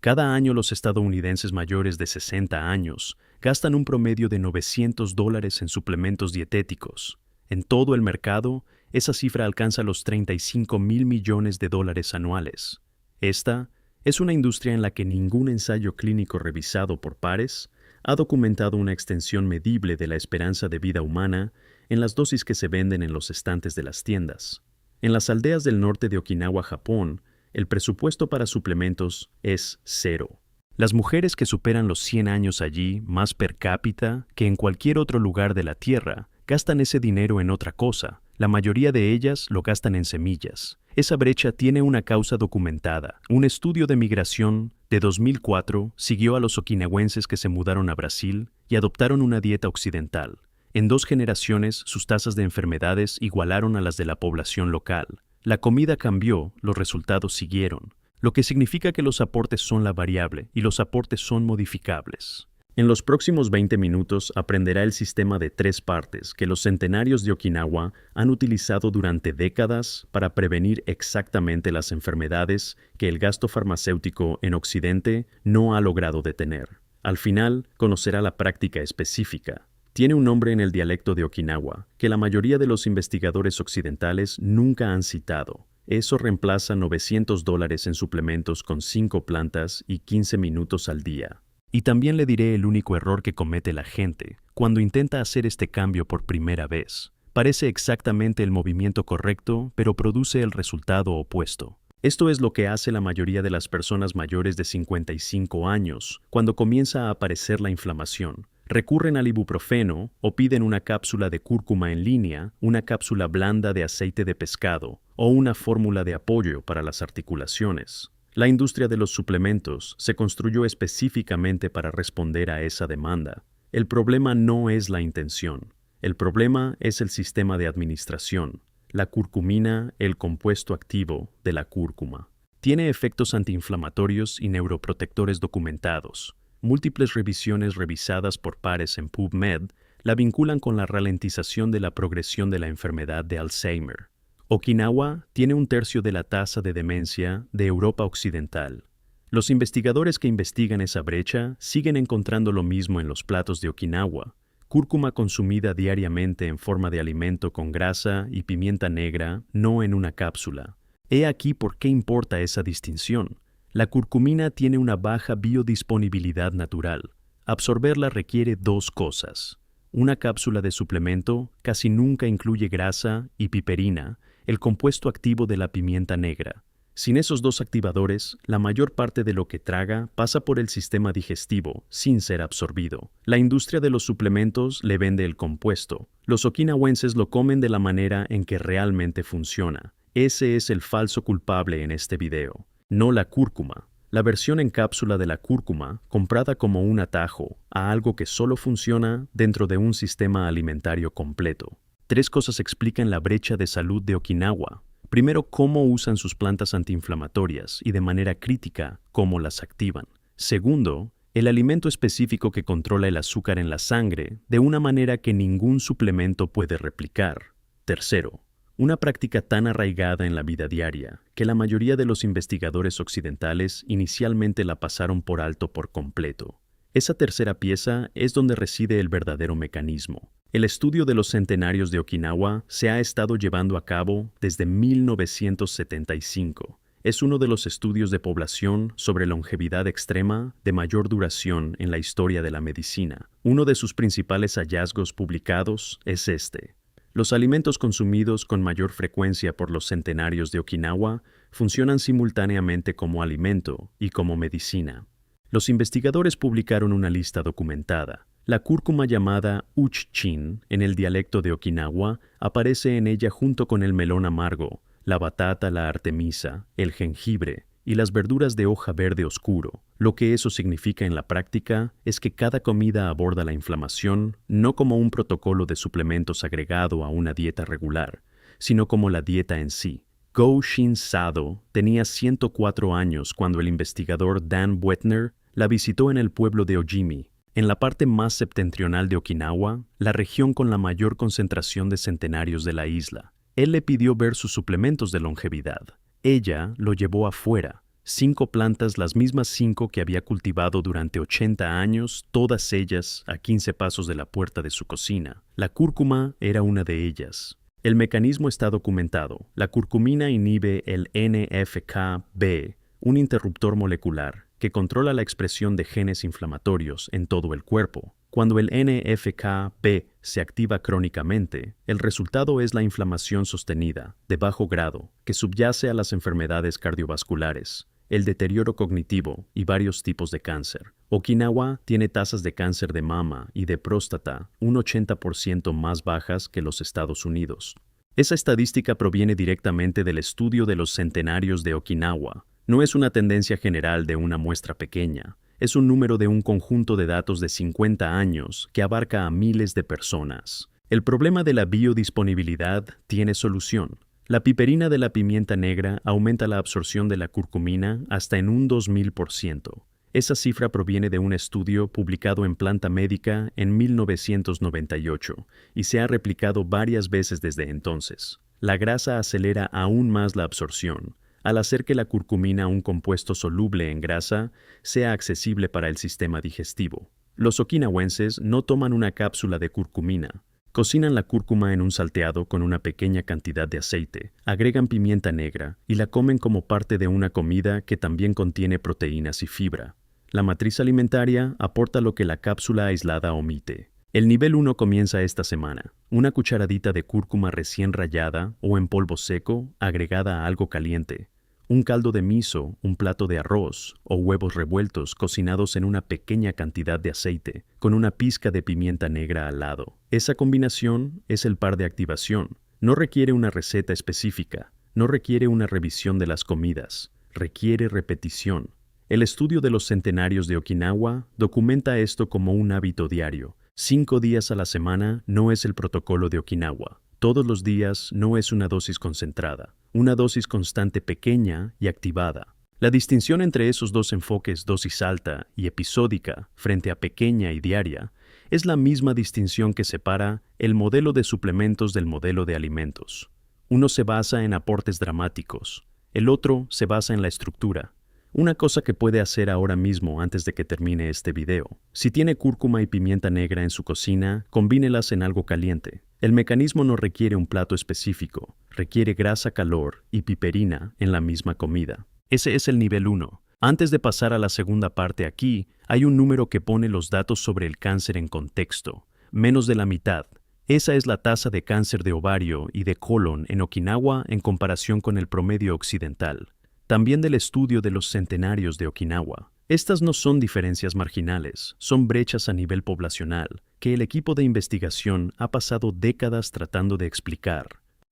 Cada año los estadounidenses mayores de 60 años gastan un promedio de $900 en suplementos dietéticos. En todo el mercado, esa cifra alcanza los 35.000 millones de dólares anuales. Esta es una industria en la que ningún ensayo clínico revisado por pares ha documentado una extensión medible de la esperanza de vida humana en las dosis que se venden en los estantes de las tiendas. En las aldeas del norte de Okinawa, Japón, el presupuesto para suplementos es cero. Las mujeres que superan los 100 años allí, más per cápita que en cualquier otro lugar de la Tierra, gastan ese dinero en otra cosa. La mayoría de ellas lo gastan en semillas. Esa brecha tiene una causa documentada. Un estudio de migración de 2004 siguió a los okinawenses que se mudaron a Brasil y adoptaron una dieta occidental. En 2 generaciones, sus tasas de enfermedades igualaron a las de la población local. La comida cambió, los resultados siguieron, lo que significa que los aportes son la variable y los aportes son modificables. En los próximos 20 minutos aprenderá el sistema de 3 partes que los centenarios de Okinawa han utilizado durante décadas para prevenir exactamente las enfermedades que el gasto farmacéutico en Occidente no ha logrado detener. Al final, conocerá la práctica específica. Tiene un nombre en el dialecto de Okinawa que la mayoría de los investigadores occidentales nunca han citado. Eso reemplaza $900 en suplementos con 5 plantas y 15 minutos al día. Y también le diré el único error que comete la gente cuando intenta hacer este cambio por primera vez. Parece exactamente el movimiento correcto, pero produce el resultado opuesto. Esto es lo que hace la mayoría de las personas mayores de 55 años cuando comienza a aparecer la inflamación. Recurren al ibuprofeno o piden una cápsula de cúrcuma en línea, una cápsula blanda de aceite de pescado o una fórmula de apoyo para las articulaciones. La industria de los suplementos se construyó específicamente para responder a esa demanda. El problema no es la intención. El problema es el sistema de administración. La curcumina, el compuesto activo de la cúrcuma. Tiene efectos antiinflamatorios y neuroprotectores documentados. Múltiples revisiones revisadas por pares en PubMed la vinculan con la ralentización de la progresión de la enfermedad de Alzheimer. Okinawa tiene 1/3 de la tasa de demencia de Europa Occidental. Los investigadores que investigan esa brecha siguen encontrando lo mismo en los platos de Okinawa. Cúrcuma consumida diariamente en forma de alimento con grasa y pimienta negra, no en una cápsula. He aquí por qué importa esa distinción. La curcumina tiene una baja biodisponibilidad natural. Absorberla requiere 2 cosas. Una cápsula de suplemento casi nunca incluye grasa y piperina, el compuesto activo de la pimienta negra. Sin esos 2 activadores, la mayor parte de lo que traga pasa por el sistema digestivo sin ser absorbido. La industria de los suplementos le vende el compuesto. Los okinawenses lo comen de la manera en que realmente funciona. Ese es el falso culpable en este video. No la cúrcuma. La versión en cápsula de la cúrcuma, comprada como un atajo a algo que solo funciona dentro de un sistema alimentario completo. 3 cosas explican la brecha de salud de Okinawa. Primero, cómo usan sus plantas antiinflamatorias y de manera crítica, cómo las activan. Segundo, el alimento específico que controla el azúcar en la sangre de una manera que ningún suplemento puede replicar. Tercero, una práctica tan arraigada en la vida diaria que la mayoría de los investigadores occidentales inicialmente la pasaron por alto por completo. Esa tercera pieza es donde reside el verdadero mecanismo. El estudio de los centenarios de Okinawa se ha estado llevando a cabo desde 1975. Es uno de los estudios de población sobre longevidad extrema de mayor duración en la historia de la medicina. Uno de sus principales hallazgos publicados es este. Los alimentos consumidos con mayor frecuencia por los centenarios de Okinawa funcionan simultáneamente como alimento y como medicina. Los investigadores publicaron una lista documentada. La cúrcuma llamada uchchin en el dialecto de Okinawa aparece en ella junto con el melón amargo, la batata, la artemisa, el jengibre y las verduras de hoja verde oscuro. Lo que eso significa en la práctica es que cada comida aborda la inflamación no como un protocolo de suplementos agregado a una dieta regular, sino como la dieta en sí. Go Shin Sado tenía 104 años cuando el investigador Dan Buettner la visitó en el pueblo de Ojimi, en la parte más septentrional de Okinawa, la región con la mayor concentración de centenarios de la isla. Él le pidió ver sus suplementos de longevidad. Ella lo llevó afuera. 5 plantas, las mismas 5 que había cultivado durante 80 años, todas ellas a 15 pasos de la puerta de su cocina. La cúrcuma era una de ellas. El mecanismo está documentado. La curcumina inhibe el NF-κB, un interruptor molecular que controla la expresión de genes inflamatorios en todo el cuerpo. Cuando el NF-κB se activa crónicamente, el resultado es la inflamación sostenida, de bajo grado, que subyace a las enfermedades cardiovasculares, el deterioro cognitivo y varios tipos de cáncer. Okinawa tiene tasas de cáncer de mama y de próstata un 80% más bajas que los Estados Unidos. Esa estadística proviene directamente del estudio de los centenarios de Okinawa. No es una tendencia general de una muestra pequeña. Es un número de un conjunto de datos de 50 años que abarca a miles de personas. El problema de la biodisponibilidad tiene solución. La piperina de la pimienta negra aumenta la absorción de la curcumina hasta en un 2000%. Esa cifra proviene de un estudio publicado en Planta Médica en 1998 y se ha replicado varias veces desde entonces. La grasa acelera aún más la absorción, al hacer que la curcumina, un compuesto soluble en grasa, sea accesible para el sistema digestivo. Los okinawenses no toman una cápsula de curcumina. Cocinan la cúrcuma en un salteado con una pequeña cantidad de aceite, agregan pimienta negra y la comen como parte de una comida que también contiene proteínas y fibra. La matriz alimentaria aporta lo que la cápsula aislada omite. El nivel 1 comienza esta semana. Una cucharadita de cúrcuma recién rallada o en polvo seco agregada a algo caliente. Un caldo de miso, un plato de arroz o huevos revueltos cocinados en una pequeña cantidad de aceite, con una pizca de pimienta negra al lado. Esa combinación es el par de activación. No requiere una receta específica, no requiere una revisión de las comidas, requiere repetición. El estudio de los centenarios de Okinawa documenta esto como un hábito diario. 5 días a la semana no es el protocolo de Okinawa. Todos los días no es una dosis concentrada, una dosis constante pequeña y activada. La distinción entre esos dos enfoques, dosis alta y episódica, frente a pequeña y diaria, es la misma distinción que separa el modelo de suplementos del modelo de alimentos. Uno se basa en aportes dramáticos, el otro se basa en la estructura. Una cosa que puede hacer ahora mismo antes de que termine este video. Si tiene cúrcuma y pimienta negra en su cocina, combínelas en algo caliente. El mecanismo no requiere un plato específico, requiere grasa, calor y piperina en la misma comida. Ese es el nivel 1. Antes de pasar a la segunda parte aquí, hay un número que pone los datos sobre el cáncer en contexto. Menos de la mitad. Esa es la tasa de cáncer de ovario y de colon en Okinawa en comparación con el promedio occidental. También del estudio de los centenarios de Okinawa. Estas no son diferencias marginales, son brechas a nivel poblacional que el equipo de investigación ha pasado décadas tratando de explicar.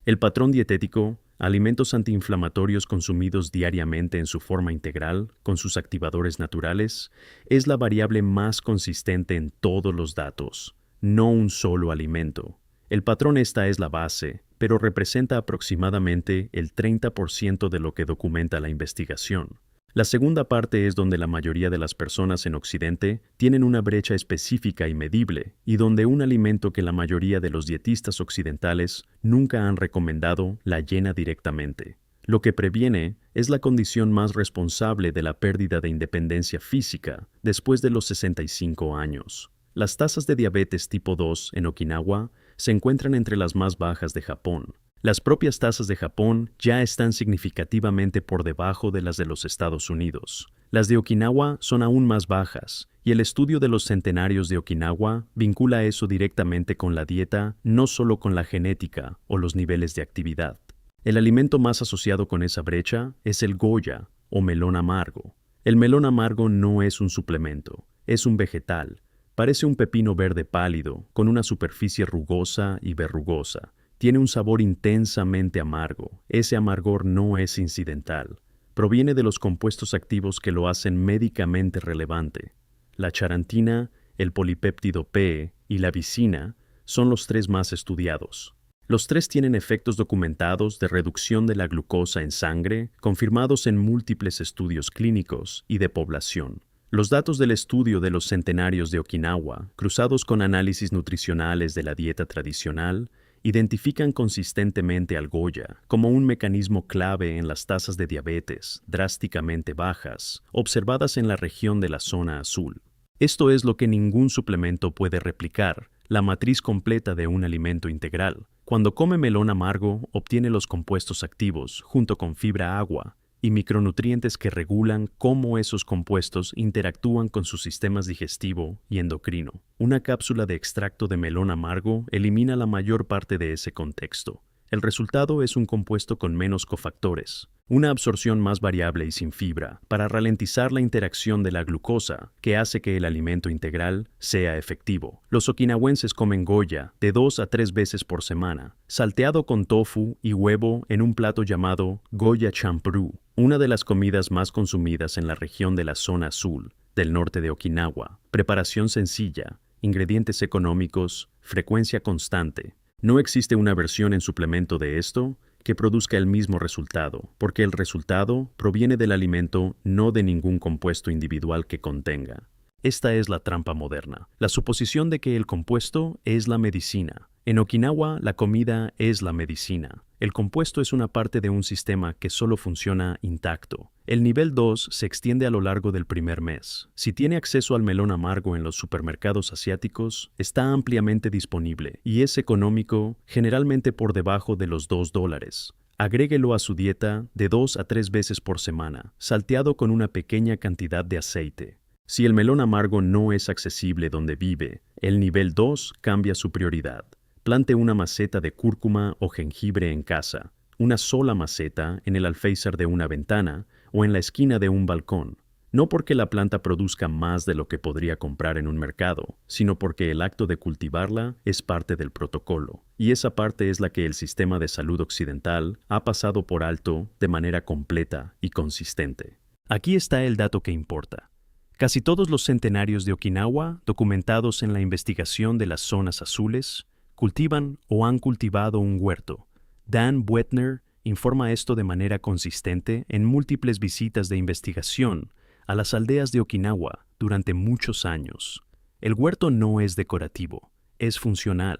El patrón dietético, alimentos antiinflamatorios consumidos diariamente en su forma integral, con sus activadores naturales, es la variable más consistente en todos los datos, no un solo alimento. El patrón esta es la base, pero representa aproximadamente el 30% de lo que documenta la investigación. La segunda parte es donde la mayoría de las personas en Occidente tienen una brecha específica y medible, y donde un alimento que la mayoría de los dietistas occidentales nunca han recomendado la llena directamente. Lo que previene es la condición más responsable de la pérdida de independencia física después de los 65 años. Las tasas de diabetes tipo 2 en Okinawa se encuentran entre las más bajas de Japón. Las propias tasas de Japón ya están significativamente por debajo de las de los Estados Unidos. Las de Okinawa son aún más bajas, y el estudio de los centenarios de Okinawa vincula eso directamente con la dieta, no solo con la genética o los niveles de actividad. El alimento más asociado con esa brecha es el goya, o melón amargo. El melón amargo no es un suplemento, es un vegetal. Parece un pepino verde pálido, con una superficie rugosa y verrugosa. Tiene un sabor intensamente amargo. Ese amargor no es incidental. Proviene de los compuestos activos que lo hacen médicamente relevante. La charantina, el polipéptido P y la vicina son los 3 más estudiados. Los 3 tienen efectos documentados de reducción de la glucosa en sangre, confirmados en múltiples estudios clínicos y de población. Los datos del estudio de los centenarios de Okinawa, cruzados con análisis nutricionales de la dieta tradicional, identifican consistentemente al Goya como un mecanismo clave en las tasas de diabetes drásticamente bajas observadas en la región de la zona azul. Esto es lo que ningún suplemento puede replicar, la matriz completa de un alimento integral. Cuando come melón amargo, obtiene los compuestos activos, junto con fibra agua, y micronutrientes que regulan cómo esos compuestos interactúan con sus sistemas digestivo y endocrino. Una cápsula de extracto de melón amargo elimina la mayor parte de ese contexto. El resultado es un compuesto con menos cofactores, una absorción más variable y sin fibra, para ralentizar la interacción de la glucosa, que hace que el alimento integral sea efectivo. Los okinawenses comen Goya de 2 a 3 veces por semana, salteado con tofu y huevo en un plato llamado Goya champuru, una de las comidas más consumidas en la región de la zona azul, del norte de Okinawa. Preparación sencilla, ingredientes económicos, frecuencia constante. No existe una versión en suplemento de esto que produzca el mismo resultado, porque el resultado proviene del alimento, no de ningún compuesto individual que contenga. Esta es la trampa moderna, la suposición de que el compuesto es la medicina. En Okinawa, la comida es la medicina. El compuesto es una parte de un sistema que solo funciona intacto. El nivel 2 se extiende a lo largo del primer mes. Si tiene acceso al melón amargo en los supermercados asiáticos, está ampliamente disponible y es económico, generalmente por debajo de los $2. Agréguelo a su dieta de 2 a 3 veces por semana, salteado con una pequeña cantidad de aceite. Si el melón amargo no es accesible donde vive, el nivel 2 cambia su prioridad. Plante una maceta de cúrcuma o jengibre en casa, una sola maceta en el alféizar de una ventana o en la esquina de un balcón. No porque la planta produzca más de lo que podría comprar en un mercado, sino porque el acto de cultivarla es parte del protocolo. Y esa parte es la que el sistema de salud occidental ha pasado por alto de manera completa y consistente. Aquí está el dato que importa. Casi todos los centenarios de Okinawa, documentados en la investigación de las zonas azules, cultivan o han cultivado un huerto. Dan Buettner informa esto de manera consistente en múltiples visitas de investigación a las aldeas de Okinawa durante muchos años. El huerto no es decorativo, es funcional.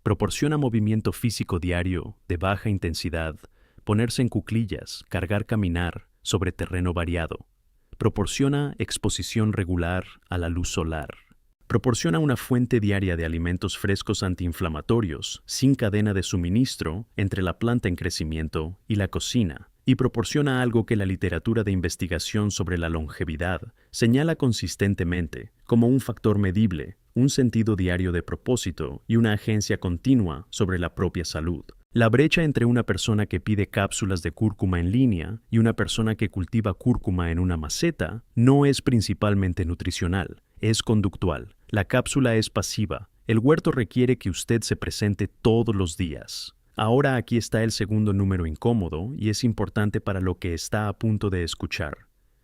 Proporciona movimiento físico diario, de baja intensidad, ponerse en cuclillas, cargar, caminar sobre terreno variado. Proporciona exposición regular a la luz solar. Proporciona una fuente diaria de alimentos frescos antiinflamatorios, sin cadena de suministro entre la planta en crecimiento y la cocina, y proporciona algo que la literatura de investigación sobre la longevidad señala consistentemente como un factor medible, un sentido diario de propósito y una agencia continua sobre la propia salud. La brecha entre una persona que pide cápsulas de cúrcuma en línea y una persona que cultiva cúrcuma en una maceta no es principalmente nutricional, es conductual. La cápsula es pasiva. El huerto requiere que usted se presente todos los días. Ahora aquí está el segundo número incómodo y es importante para lo que está a punto de escuchar.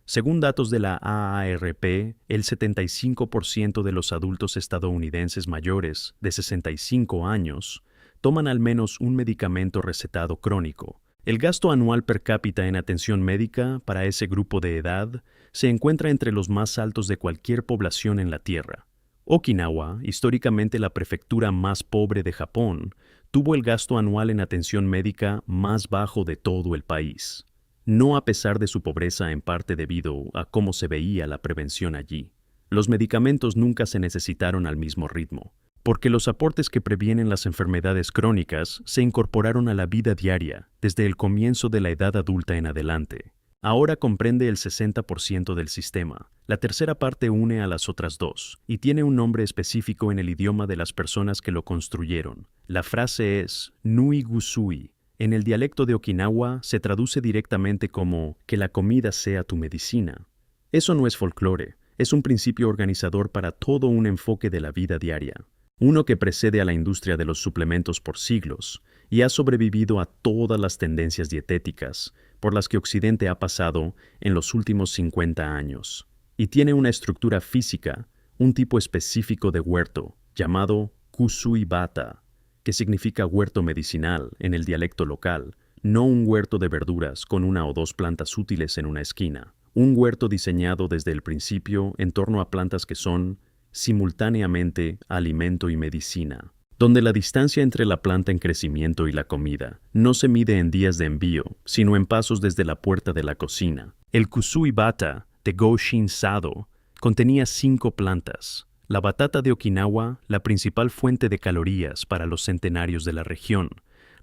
Según datos de la AARP, el 75% de los adultos estadounidenses mayores de 65 años toman al menos un medicamento recetado crónico. El gasto anual per cápita en atención médica para ese grupo de edad se encuentra entre los más altos de cualquier población en la Tierra. Okinawa, históricamente la prefectura más pobre de Japón, tuvo el gasto anual en atención médica más bajo de todo el país. No a pesar de su pobreza, en parte debido a cómo se veía la prevención allí. Los medicamentos nunca se necesitaron al mismo ritmo, porque los aportes que previenen las enfermedades crónicas se incorporaron a la vida diaria desde el comienzo de la edad adulta en adelante. Ahora comprende el 60% del sistema. La tercera parte une a las otras dos y tiene un nombre específico en el idioma de las personas que lo construyeron. La frase es Nui Gusui. En el dialecto de Okinawa se traduce directamente como que la comida sea tu medicina. Eso no es folclore, es un principio organizador para todo un enfoque de la vida diaria. Uno que precede a la industria de los suplementos por siglos y ha sobrevivido a todas las tendencias dietéticas por las que Occidente ha pasado en los últimos 50 años. Y tiene una estructura física, un tipo específico de huerto, llamado Kusui Bata, que significa huerto medicinal en el dialecto local, no un huerto de verduras con una o dos plantas útiles en una esquina. Un huerto diseñado desde el principio en torno a plantas que son simultáneamente alimento y medicina. donde la distancia entre la planta en crecimiento y la comida no se mide en días de envío, sino en pasos desde la puerta de la cocina. El Kusui Bata de Go Shin Sado contenía 5 plantas. La batata de Okinawa, la principal fuente de calorías para los centenarios de la región,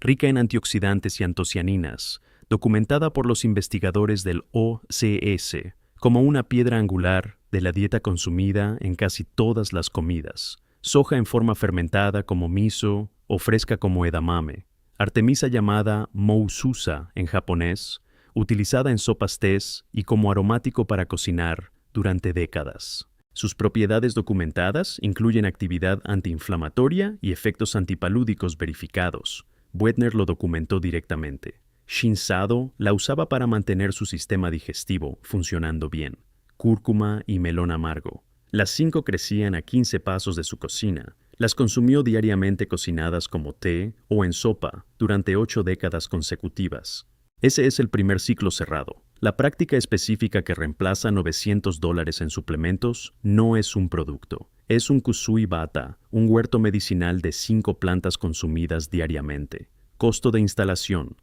rica en antioxidantes y antocianinas, documentada por los investigadores del OCS como una piedra angular de la dieta consumida en casi todas las comidas. Soja en forma fermentada como miso o fresca como edamame. Artemisa llamada moususa en japonés, utilizada en sopas tés y como aromático para cocinar durante décadas. Sus propiedades documentadas incluyen actividad antiinflamatoria y efectos antipalúdicos verificados. Buettner lo documentó directamente. Shin Sado la usaba para mantener su sistema digestivo funcionando bien. Cúrcuma y melón amargo. Las 5 crecían a 15 pasos de su cocina. Las consumió diariamente cocinadas como té o en sopa durante 8 décadas consecutivas. Ese es el primer ciclo cerrado. La práctica específica que reemplaza $900 en suplementos no es un producto. Es un Kusui Bata, un huerto medicinal de 5 plantas consumidas diariamente. Costo de instalación.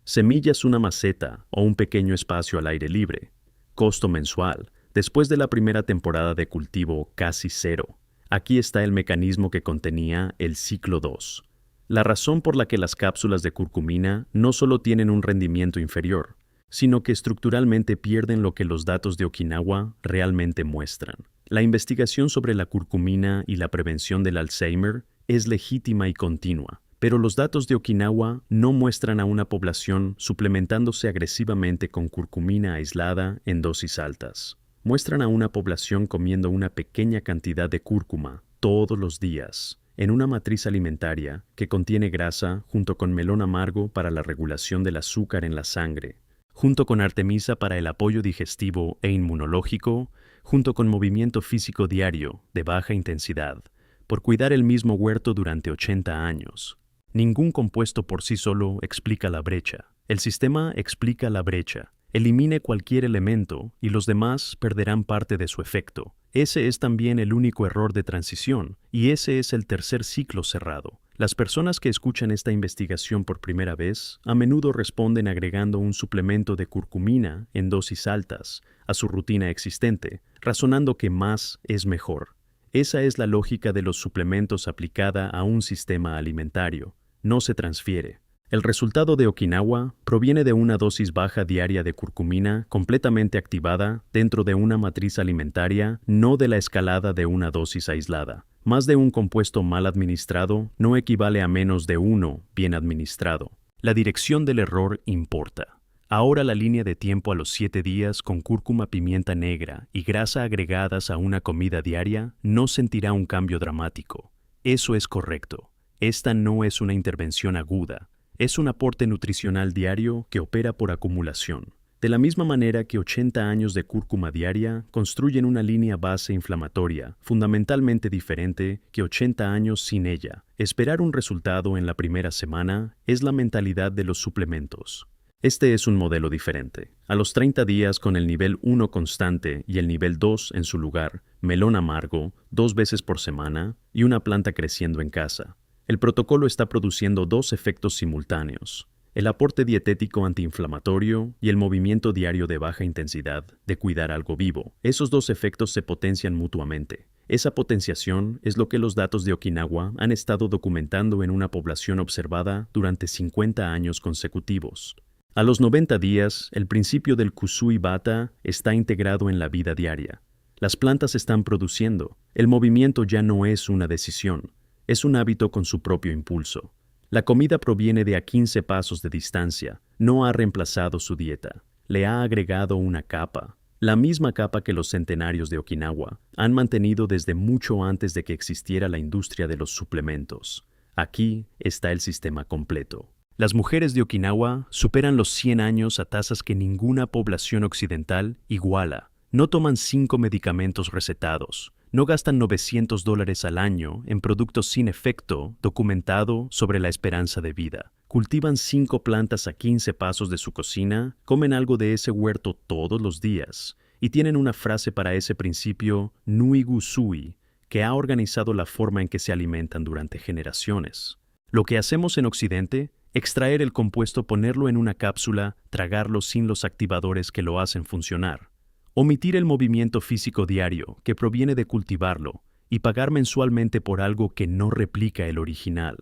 Semillas una maceta o un pequeño espacio al aire libre. Costo mensual. Después de la primera temporada de cultivo casi 0. Aquí está el mecanismo que contenía el ciclo 2. La razón por la que las cápsulas de curcumina no solo tienen un rendimiento inferior, sino que estructuralmente pierden lo que los datos de Okinawa realmente muestran. La investigación sobre la curcumina y la prevención del Alzheimer es legítima y continua, pero los datos de Okinawa no muestran a una población suplementándose agresivamente con curcumina aislada en dosis altas. Muestran a una población comiendo una pequeña cantidad de cúrcuma todos los días, en una matriz alimentaria que contiene grasa junto con melón amargo para la regulación del azúcar en la sangre, junto con artemisa para el apoyo digestivo e inmunológico, junto con movimiento físico diario de baja intensidad, por cuidar el mismo huerto durante 80 años. Ningún compuesto por sí solo explica la brecha. El sistema explica la brecha. Elimine cualquier elemento y los demás perderán parte de su efecto. Ese es también el único error de transición, y ese es el tercer ciclo cerrado. Las personas que escuchan esta investigación por primera vez a menudo responden agregando un suplemento de curcumina en dosis altas a su rutina existente, razonando que más es mejor. Esa es la lógica de los suplementos aplicada a un sistema alimentario. No se transfiere. El resultado de Okinawa proviene de una dosis baja diaria de curcumina completamente activada dentro de una matriz alimentaria, no de la escalada de una dosis aislada. Más de un compuesto mal administrado no equivale a menos de uno bien administrado. La dirección del error importa. Ahora la línea de tiempo a los 7 días con cúrcuma, pimienta negra y grasa agregadas a una comida diaria no sentirá un cambio dramático. Eso es correcto. Esta no es una intervención aguda. Es un aporte nutricional diario que opera por acumulación. De la misma manera que 80 años de cúrcuma diaria construyen una línea base inflamatoria fundamentalmente diferente que 80 años sin ella. Esperar un resultado en la primera semana es la mentalidad de los suplementos. Este es un modelo diferente. A los 30 días con el nivel 1 constante y el nivel 2 en su lugar, melón amargo, 2 veces por semana y una planta creciendo en casa. El protocolo está produciendo 2 efectos simultáneos: el aporte dietético antiinflamatorio y el movimiento diario de baja intensidad de cuidar algo vivo. Esos 2 efectos se potencian mutuamente. Esa potenciación es lo que los datos de Okinawa han estado documentando en una población observada durante 50 años consecutivos. A los 90 días, el principio del Kusui Bata está integrado en la vida diaria. Las plantas están produciendo. El movimiento ya no es una decisión. Es un hábito con su propio impulso. La comida proviene de a 15 pasos de distancia. No ha reemplazado su dieta. Le ha agregado una capa. La misma capa que los centenarios de Okinawa han mantenido desde mucho antes de que existiera la industria de los suplementos. Aquí está el sistema completo. Las mujeres de Okinawa superan los 100 años a tasas que ninguna población occidental iguala. No toman 5 medicamentos recetados. No gastan $900 al año en productos sin efecto documentado sobre la esperanza de vida. Cultivan 5 plantas a 15 pasos de su cocina, comen algo de ese huerto todos los días y tienen una frase para ese principio, Nui Gu Sui, que ha organizado la forma en que se alimentan durante generaciones. Lo que hacemos en Occidente, extraer el compuesto, ponerlo en una cápsula, tragarlo sin los activadores que lo hacen funcionar. Omitir el movimiento físico diario que proviene de cultivarlo y pagar mensualmente por algo que no replica el original.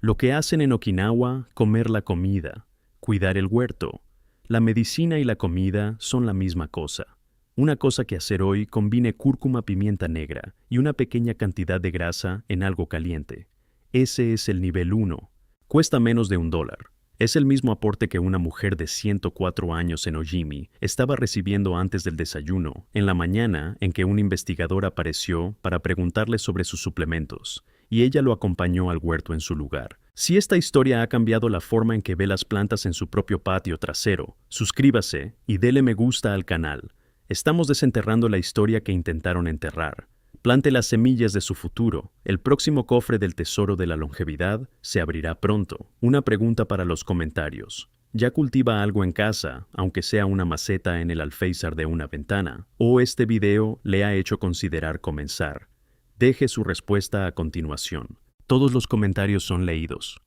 Lo que hacen en Okinawa, comer la comida, cuidar el huerto. La medicina y la comida son la misma cosa. Una cosa que hacer hoy: combine cúrcuma, pimienta negra y una pequeña cantidad de grasa en algo caliente. Ese es el nivel 1. Cuesta menos de $1. Es el mismo aporte que una mujer de 104 años en Ojimi estaba recibiendo antes del desayuno, en la mañana en que un investigador apareció para preguntarle sobre sus suplementos, y ella lo acompañó al huerto en su lugar. Si esta historia ha cambiado la forma en que ve las plantas en su propio patio trasero, suscríbase y dele me gusta al canal. Estamos desenterrando la historia que intentaron enterrar. Plante las semillas de su futuro. El próximo cofre del tesoro de la longevidad se abrirá pronto. Una pregunta para los comentarios. ¿Ya cultiva algo en casa, aunque sea una maceta en el alféizar de una ventana? ¿O este video le ha hecho considerar comenzar? Deje su respuesta a continuación. Todos los comentarios son leídos.